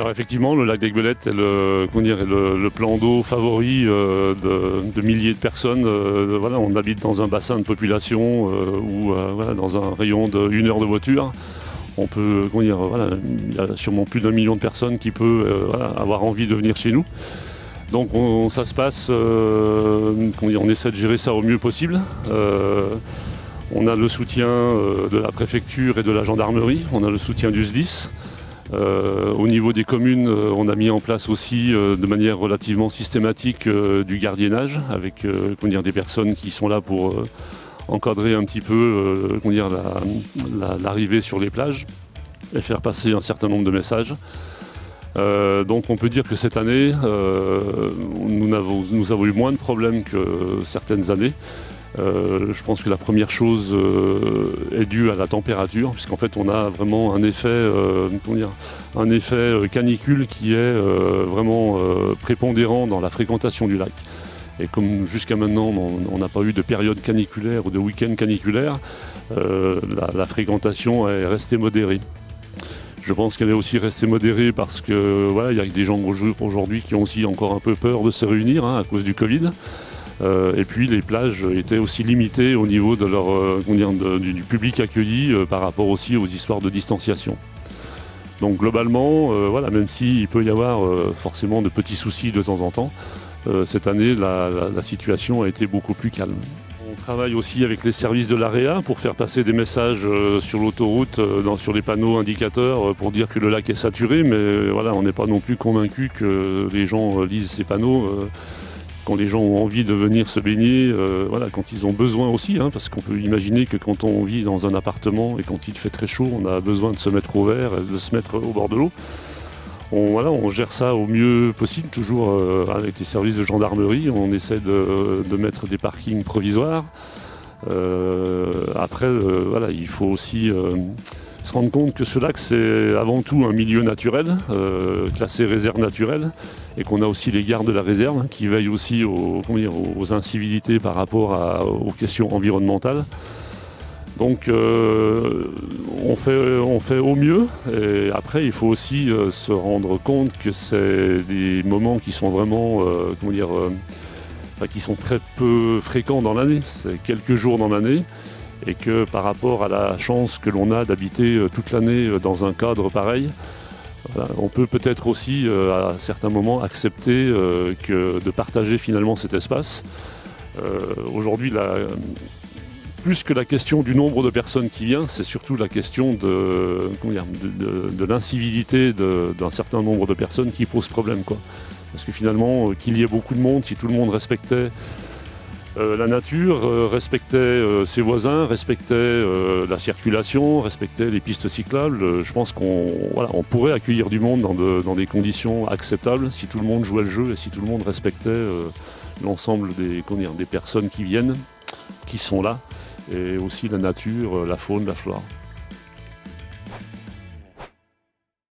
Alors effectivement, le lac d'Aiguebelette est le plan d'eau favori de milliers de personnes. Voilà, on habite dans un bassin de population où voilà, dans un rayon d'1 heure de voiture, on peut, voilà, il y a sûrement plus d'1 million de personnes qui peuvent voilà, avoir envie de venir chez nous. Donc ça se passe, on essaie de gérer ça au mieux possible. On a le soutien de la préfecture et de la gendarmerie, on a le soutien du SDIS. Au niveau des communes, on a mis en place aussi de manière relativement systématique du gardiennage avec des personnes qui sont là pour encadrer un petit peu l'arrivée sur les plages et faire passer un certain nombre de messages. Donc on peut dire que cette année, nous avons eu moins de problèmes que certaines années. Je pense que la première chose est due à la température, puisqu'en fait on a vraiment un effet canicule qui est vraiment prépondérant dans la fréquentation du lac. Et comme jusqu'à maintenant on n'a pas eu de période caniculaire ou de week-end caniculaire, la fréquentation est restée modérée. Je pense qu'elle est aussi restée modérée parce que voilà, il y a des gens aujourd'hui qui ont aussi encore un peu peur de se réunir à cause du Covid. Et puis les plages étaient aussi limitées au niveau de du public accueilli par rapport aussi aux histoires de distanciation. Donc globalement, voilà, même s'il peut y avoir forcément de petits soucis de temps en temps, cette année la situation a été beaucoup plus calme. On travaille aussi avec les services de l'AREA pour faire passer des messages sur l'autoroute, sur les panneaux indicateurs pour dire que le lac est saturé, mais voilà, on n'est pas non plus convaincu que les gens lisent ces panneaux. Quand les gens ont envie de venir se baigner, voilà, quand ils ont besoin aussi, parce qu'on peut imaginer que quand on vit dans un appartement et quand il fait très chaud, on a besoin de se mettre au vert, de se mettre au bord de l'eau. On gère ça au mieux possible, toujours avec les services de gendarmerie. On essaie de mettre des parkings provisoires. Après, voilà, il faut aussi se rendre compte que ce lac, c'est avant tout un milieu naturel, classé réserve naturelle, et qu'on a aussi les gardes de la réserve qui veillent aussi aux incivilités par rapport aux questions environnementales. Donc on fait au mieux, et après il faut aussi se rendre compte que c'est des moments qui sont vraiment, qui sont très peu fréquents dans l'année, c'est quelques jours dans l'année, et que par rapport à la chance que l'on a d'habiter toute l'année dans un cadre pareil, voilà, on peut peut-être aussi à certains moments accepter de partager finalement cet espace. Aujourd'hui, plus que la question du nombre de personnes qui viennent, c'est surtout la question de l'incivilité d'un certain nombre de personnes qui pose problème, quoi. Parce que finalement, qu'il y ait beaucoup de monde, si tout le monde respectait la nature, respectait ses voisins, respectait la circulation, respectait les pistes cyclables, je pense qu'on pourrait accueillir du monde dans des conditions acceptables si tout le monde jouait le jeu et si tout le monde respectait l'ensemble des personnes qui viennent, qui sont là, et aussi la nature, la faune, la flore.